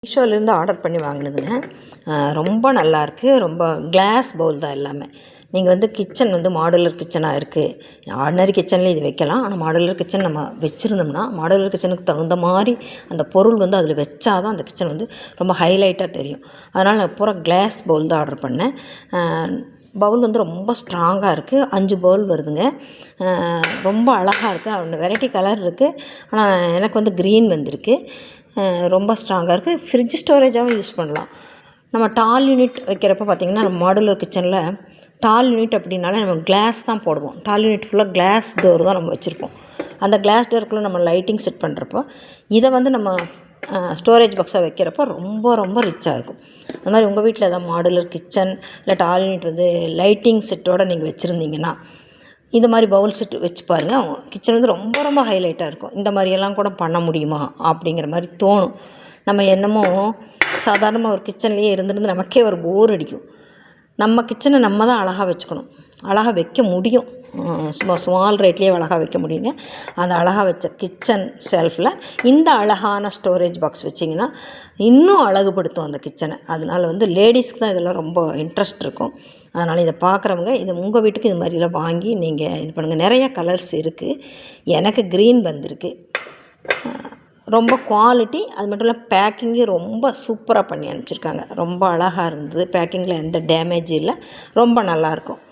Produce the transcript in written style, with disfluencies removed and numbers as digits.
மீஷோலேருந்து order பண்ணி வாங்கினதுங்க. ரொம்ப நல்லாயிருக்கு. ரொம்ப கிளாஸ் பவுல் தான் எல்லாமே. நீங்கள் வந்து கிச்சன் வந்து மாடுலர் கிச்சனாக இருக்குது. ஆர்டினரி கிச்சன்லேயும் இது வைக்கலாம். ஆனால் மாடுலர் கிச்சன் நம்ம வச்சுருந்தோம்னா மாடுலர் கிச்சனுக்கு தகுந்த மாதிரி அந்த பொருள் வந்து அதில் வச்சா தான் அந்த கிச்சன் வந்து ரொம்ப ஹைலைட்டாக தெரியும். அதனால் நான் பூரா கிளாஸ் பவுல் தான் ஆர்டர் பண்ணேன். பவுல் வந்து ரொம்ப ஸ்ட்ராங்காக இருக்குது. 5 பவுல் வருதுங்க. ரொம்ப அழகாக இருக்குது. வெரைட்டி கலர் இருக்குது. ஆனால் எனக்கு வந்து க்ரீன் வந்திருக்கு. ரொம்ப ஸ்ட்ராங்காக இருக்குது. ஃப்ரிட்ஜ் ஸ்டோரேஜாகவும் யூஸ் பண்ணலாம். நம்ம டால் யூனிட் வைக்கிறப்ப பார்த்திங்கன்னா நம்ம மாடுலர் கிச்சனில் டால் யூனிட் அப்படின்னாலே நம்ம கிளாஸ் தான் போடுவோம். டால் யூனிட் ஃபுல்லாக கிளாஸ் டோர் தான் நம்ம வச்சுருப்போம். அந்த கிளாஸ் டோருக்குள்ளே நம்ம லைட்டிங் செட் பண்ணுறப்போ இதை வந்து நம்ம ஸ்டோரேஜ் பாக்ஸாக வைக்கிறப்போ ரொம்ப ரொம்ப ரிச்சாக இருக்கும். அந்த மாதிரி உங்கள் வீட்டில் எதாவது மாடுலர் கிச்சன் இல்லை டால் யூனிட் வந்து லைட்டிங் செட்டோடு நீங்கள் வச்சுருந்தீங்கன்னா இந்த மாதிரி பவுல் செட்டு வச்சு பாருங்கள். கிச்சன் வந்து ரொம்ப ரொம்ப ஹைலைட்டாக இருக்கும். இந்த மாதிரியெல்லாம் கூட பண்ண முடியுமா அப்படிங்கிற மாதிரி தோணும். நம்ம என்னமோ சாதாரணமாக ஒரு கிச்சன்லேயே இருந்திருந்து நமக்கே ஒரு போர் அடிக்கும். நம்ம கிச்சனை நம்ம தான் அழகாக வச்சுக்கணும். அழகாக வைக்க முடியும். சும்மா ஸ்மால் ரேட்லேயே அழகாக வைக்க முடியுங்க. அந்த அழகாக வச்ச கிச்சன் ஷெல்ஃபில் இந்த அழகான ஸ்டோரேஜ் பாக்ஸ் வச்சிங்கன்னா இன்னும் அழகுபடுத்தும் அந்த கிச்சனை. அதனால் வந்து லேடிஸ்க்கு தான் இதெல்லாம் ரொம்ப இன்ட்ரெஸ்ட் இருக்கும். அதனால் இதை பார்க்குறவங்க இது உங்கள் வீட்டுக்கு இது மாதிரிலாம் வாங்கி நீங்கள் இது பண்ணுங்கள். நிறைய கலர்ஸ் இருக்குது. எனக்கு க்ரீன் வந்திருக்கு. ரொம்ப குவாலிட்டி, அது மட்டும் இல்லை பேக்கிங்கு ரொம்ப சூப்பராக பண்ணி அனுப்பிச்சிருக்காங்க. ரொம்ப அழகாக இருந்தது. பேக்கிங்கில் எந்த டேமேஜும் இல்லை. ரொம்ப நல்லாயிருக்கும்.